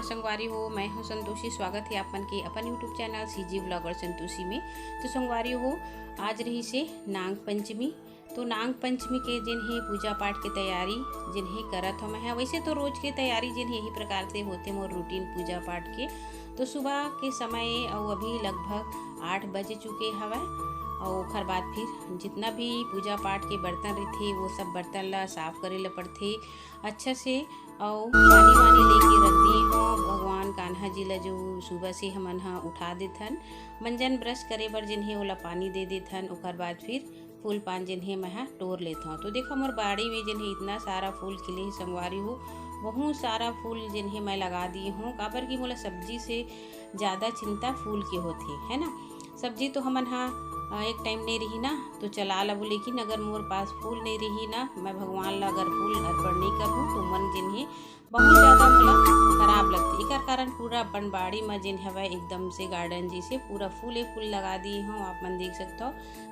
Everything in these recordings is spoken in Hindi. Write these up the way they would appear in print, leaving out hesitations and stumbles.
संगवारी हो, मैं हूँ संतोषी। स्वागत है आपन के अपन YouTube channel CG blogger Santoshi में। तो संगवारी हो, आज रही से नाग पंचमी। तो नाग पंचमी के जिन्हें पूजा पाठ की तैयारी जिन्हें करत हम है, वैसे तो रोज की तैयारी जिन्हें यही प्रकार से होते मोर रूटीन पूजा पाठ के। तो सुबह के समय और अभी लगभग 8 बज चुके हवा और ओखर बाद फिर जितना भी पूजा पाठ के बर्तन रहते वो सब बर्तन ला साफ करे ला पड़ते अच्छा से। और पानी वानी लेके रख दिए हो भगवान कान्हा जी ला, जो सुबह से हमन हा उठा देथन। मंजन ब्रश करे बर जिन्हें ओला पानी दे देथन। ओकर बाद फिर फूल पान जिन्हें मैं तोड़ लेता हूँ। तो देखो मोर बाड़ी में जिन्हें इतना सारा फूल खिले संगवारी हो, बहुत सारा फूल जिन्हें मैं लगा दी हूँ। काबर की मोला सब्जी से ज़्यादा चिंता फूल के होते है ना। सब्जी तो हमन हा एक टाइम नहीं रही ना तो चला ला, लेकिन अगर मोर पास फूल नहीं रही ना, मैं भगवान ला अगर फूल अर्पण नहीं करूँ तो मन जिन्हें बहुत ज़्यादा मोला खराब लगती। एकर कारण पूरा अपन बाड़ी में जिन हवा एकदम से गार्डन जी से पूरा फूल लगा दिए हूँ। आप मन देख सकते हो,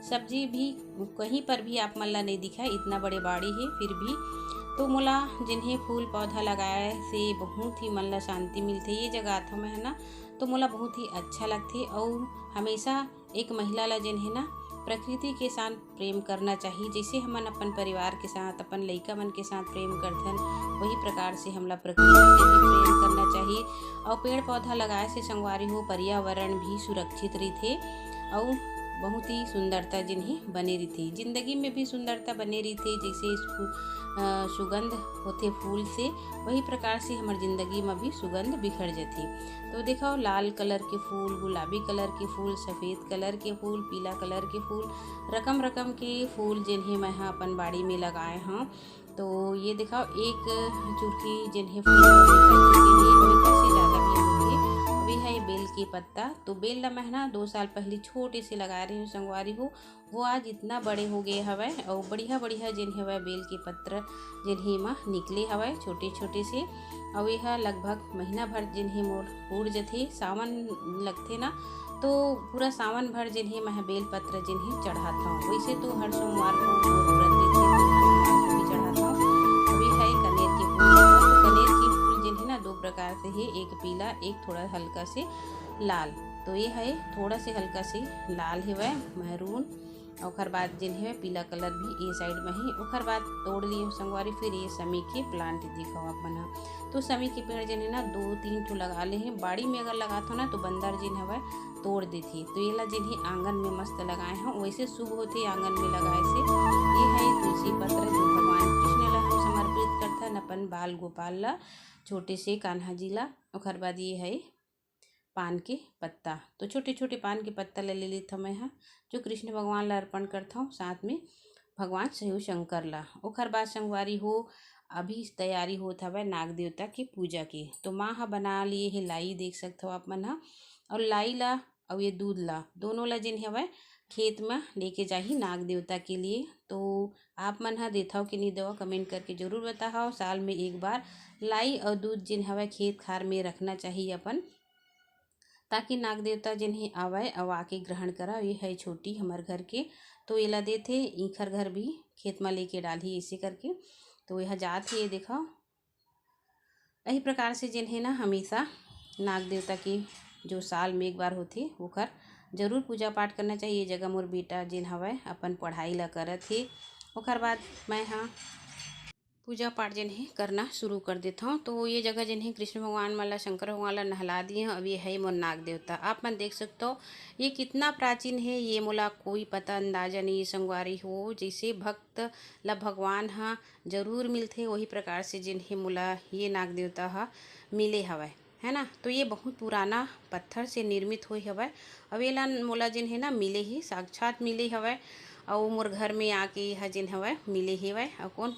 सब्जी भी कहीं पर भी आप मन ला नहीं दिखा, इतना बड़े बाड़ी है फिर भी। तो मोला जिन्हें फूल पौधा लगाए से बहुत ही मन ला शांति मिलती। ये जगह था मैं है ना, तो मोला बहुत ही अच्छा लगते। और हमेशा एक महिला ला जिन्हें ना प्रकृति के साथ प्रेम करना चाहिए। जैसे हमन अपन परिवार के साथ अपन लइका मन के साथ प्रेम करथन, वही प्रकार से हमला प्रकृति से भी प्रेम करना चाहिए। और पेड़ पौधा लगाए से संगवारी हो पर्यावरण भी सुरक्षित रहते और बहुत ही सुंदरता जिन्हें बने रहती। जिंदगी में भी सुंदरता बने रहती। जैसे सुगंध होते फूल से, वही प्रकार से हमार जिंदगी में भी सुगंध बिखर जाती। तो देखो लाल कलर के फूल, गुलाबी कलर के फूल, सफ़ेद कलर के फूल, पीला कलर के फूल, रकम रकम के फूल जिन्हें मैं अपन बाड़ी में लगाए हाँ। तो ये दिखाओ एक चुरकी जिन्हें फूल है बेल के पत्ता। तो बेल ला मैं ना 2 साल पहले छोटे से लगा रही हूँ संगवारी हो, वो आज इतना बड़े हो गए हवे और बढ़िया बढ़िया जिन्हें हवे बेल के पत्र जिन्हें में निकले हवे छोटे छोटे से। और यह लगभग महीना भर जिन्हें मोर उड़ जाते, सावन लगते ना तो पूरा सावन भर जिन्हें मैं बेल पत्र जिन्हें चढ़ाता हूँ। वैसे तो हर सोमवार को व्रत भी चढ़ाता हूँ। अभी है कनेर के फूल, तो कनेर के फूल जिन्हें ना 2 प्रकार से है, एक पीला एक थोड़ा हल्का से लाल। तो ये है थोड़ा से हल्का से लाल है वह महरून। और बाद जिन्हें पीला कलर भी ये साइड में है। और बाद तोड़ लिए संगवारी। फिर ये समी के प्लांट दिखाओ आप बना। तो समी के पेड़ जिन्हें ना 2-3 ठो लगा ले हैं। बाड़ी में अगर लगाता ना तो बंदर जिन हवा तोड़ देती। तो ये ला जिन्हें आंगन में मस्त लगाए हैं, वैसे शुभ होते आंगन में लगाए से। ये है तुलसी पत्र जो भगवान कृष्ण ला हम समर्पित करथन, अपन बाल गोपाल ला, छोटे से कान्हा जी ला। और बाद ये है पान के पत्ता। तो छोटे छोटे पान के पत्ता ले लेता मैं हाँ, जो कृष्ण भगवान ला अर्पण करता हूँ, साथ में भगवान शिव शंकर ला। ओखर बाद संगवारी हो अभी तैयारी होता है नाग देवता की पूजा की। तो माँ हा बना लिए है लाई, देख सकते हो आप मन हा। और लाई ला और ये दूध ला दोनों ला जिन हवा खेत में लेके जाही नाग देवता के लिए। तो आप मन हा देता हो कि नहीं देवा कमेंट करके जरूर बताओ। साल में एक बार लाई और दूध जिन हवा खेत खार में रखना चाहिए अपन, ताकि नाग देवता जिन्हें आवे और आके ग्रहण करा। ये है छोटी हमारे घर के, तो ये ला देते ईखर घर भी खेत में लेके डाली ऐसे करके। तो यह जात है, ये देखो यही प्रकार से जिन्हें ना हमेशा नाग देवता की जो साल में एक बार होती ओखर जरूर पूजा पाठ करना चाहिए। ये जगह मोर बेटा जिन हवा अपन पढ़ाई ला करत है। ओखर बाद मैं हाँ पूजा पाठ जिन्हें करना शुरू कर देता हूँ। तो ये जगह जिन्हें कृष्ण भगवान वाला शंकर भगवान ला नहला दिए हैं। अब ये है मोर नाग देवता। आप मन देख सकते हो ये कितना प्राचीन है, ये मोला कोई पता अंदाजा नहीं संगवारी हो। जैसे भक्त ला भगवान हा जरूर मिलते, वही प्रकार से जिन्हें मोला ये नाग देवता हा मिले हवा है ना। तो ये बहुत पुराना पत्थर से निर्मित हुई हवा। अब ये ला मोला जिन्हें ना मिले ही साक्षात मिले हवा और मोर घर में आके यह जिन हवा मिले हवा। और कौन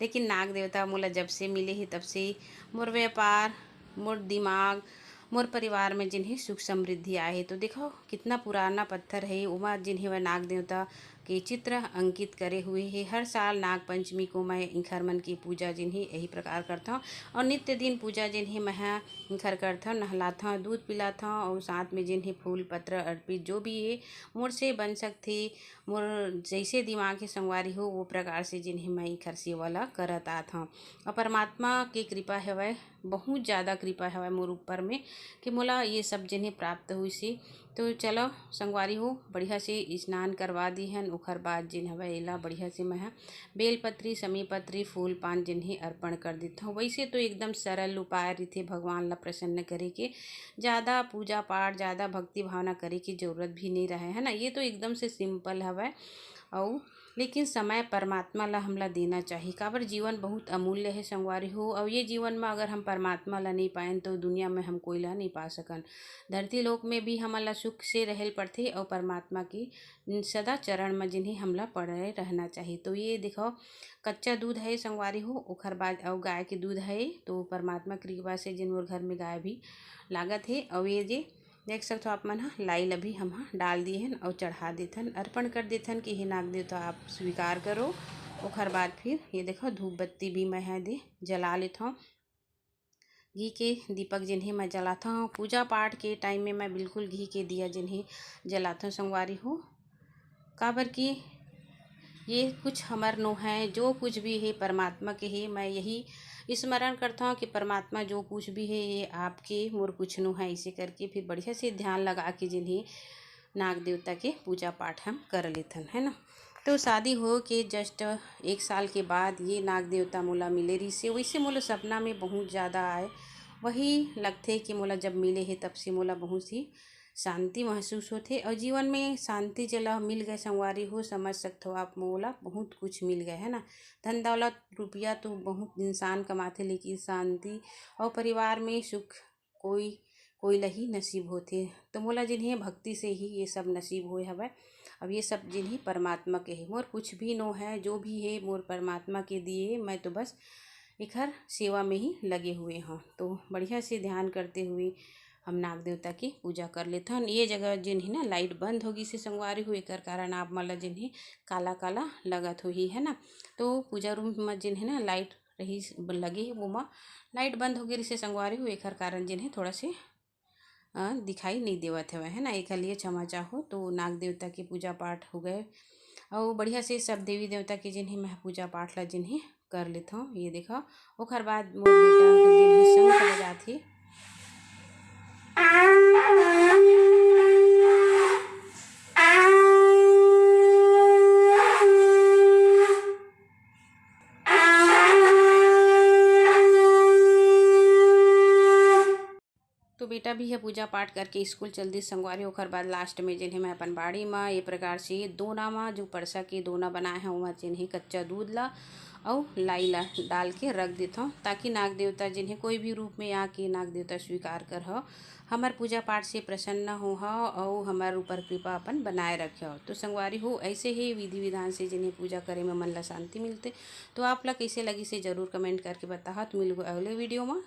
लेकिन नाग देवता मोला जब से मिले ही तब से मोर व्यापार, मोर दिमाग, मोर परिवार में जिन्हें सुख समृद्धि आए। तो देखो कितना पुराना पत्थर है, उमा जिन्हें वह नाग देवता के चित्र अंकित करे हुए है। हर साल नाग पंचमी को मैं इंखर मन की पूजा जिन्हें यही प्रकार करता हूँ और नित्य दिन पूजा जिन्हें मैं इंखर करता हूँ, नहलाता हूँ, दूध पिलाता हूँ और साथ में जिन्हें फूल पत्र अर्पित जो भी है मोर से बन सकती, मोर जैसे दिमाग के संगवारी हो वो प्रकार से जिन्हें मैं इंखर सेवा ला करत आत हूँ। और परमात्मा की कृपा है, बहुत ज़्यादा कृपा है मोर ऊपर में कि मोला ये सब जिन्हें प्राप्त हुई सी। तो चलो संगवारी हो बढ़िया से स्नान करवा दी हन, ओखर बाद जिन हवा एला बढ़िया से मैं बेलपत्री समीपत्री फूल पान जिन्हें अर्पण कर देता हूँ। वैसे तो एकदम सरल उपाय रीते भगवान ला प्रसन्न करे के, ज़्यादा पूजा पाठ ज़्यादा भक्ति भावना करे की जरूरत भी नहीं रहे है ना। ये तो एकदम से सिंपल हवा और लेकिन समय परमात्मा ला हमला देना चाहिए, काबर जीवन बहुत अमूल्य है संगवारी हो। और ये जीवन में अगर हम परमात्मा ला नहीं पाएन तो दुनिया में हम कोई ला नहीं पा सकन। धरती लोक में भी हमला सुख से रहल पड़थे और परमात्मा की सदा चरण में जिन्हें हमला पड़े रहना चाहिए। तो ये देखो कच्चा दूध है संगवारी हो, ओखर बाद और गाय के दूध है, तो परमात्मा कृपा से जिन मोर घर में गाय भी लागत है। और ये जे देख सकते हो आप मन लाई अभी हम डाल दिए हैं और चढ़ा देथन, अर्पण कर देथन कि हे नाग देवता आप स्वीकार करो। ओखर बाद फिर ये देखो धूप बत्ती भी मैं दे जला लेता हूँ, घी के दीपक जिन्हें मैं जलाता हूँ। पूजा पाठ के टाइम में मैं बिल्कुल घी के दिया जिन्हें जलाता हूँ संगवारी हो, काबर की ये कुछ हमार नो है, जो कुछ भी है परमात्मा के है। मैं यही स्मरण करता हूँ कि परमात्मा जो कुछ भी है ये आपके मोर कुछ नो है। इसे करके फिर बढ़िया से ध्यान लगा के जिन्हें नाग देवता के पूजा पाठ हम कर लेथन है ना। तो शादी हो के जस्ट 1 साल के बाद ये नाग देवता मोला मिले रही से, वैसे मोला सपना में बहुत ज़्यादा आए। वही लगते कि मोला जब मिले है तब से मोला बहुत सी शांति महसूस होते और जीवन में शांति चला मिल गए संगवारी हो। समझ सकते हो आप मोला बहुत कुछ मिल गए है ना। धन दौलत रुपया तो बहुत इंसान कमाते, लेकिन शांति और परिवार में सुख कोई लही नसीब होते। तो मोला जिन्हें भक्ति से ही ये सब नसीब होए हवे। अब ये सब जिन्हें परमात्मा के है, मोर कुछ भी नो है, जो भी है मोर परमात्मा के दिए। मैं तो बस इखर सेवा में ही लगे हुए हैं। तो बढ़िया से ध्यान करते हुए हम नाग देवता की पूजा कर लेते हैं। ये जगह जिन्हें ना लाइट बंद होगी से संगवारी हुई कर कारण आप मतलब जिन्हें काला काला लगत हुई है ना। तो पूजा रूम में जिन्हें ना लाइट रही लगी वो में लाइट बंद होगी से संगवारी हुई कर कारण जिन्हें थोड़ा से दिखाई नहीं देवत है ना। एक लिए क्षमा चाहो। तो नाग देवता की पूजा पाठ हो गए और बढ़िया से सब देवी देवता के जिन्हें मैं पूजा पाठ ला जिन्हें कर लेता हूँ। ये देखा ओखर बाद मोर बेटा जिन्हें शंख बजाथे। तो बेटा भी है पूजा पाठ करके स्कूल चल दी संगवारी। ओखर बाद लास्ट में जिन्हें मैं अपन बाड़ी में ये प्रकार से दोना में जो परसा के दोना बनाए हैं वहाँ जिन्हें कच्चा दूध ला और लाई ला डाल के रख देता हूँ, ताकि नाग देवता जिन्हें कोई भी रूप में आके नाग देवता स्वीकार कर हो, हमार पूजा पाठ से प्रसन्न हो और हमारे ऊपर कृपा अपन बनाए रखे हो। तो संगवारी हो ऐसे ही विधि विधान से जिन्हें पूजा करे में मन ला शांति मिलते। तो आप ला कैसे लगी से जरूर कमेंट करके बताओ। तो मिलूंगा अगले वीडियो में।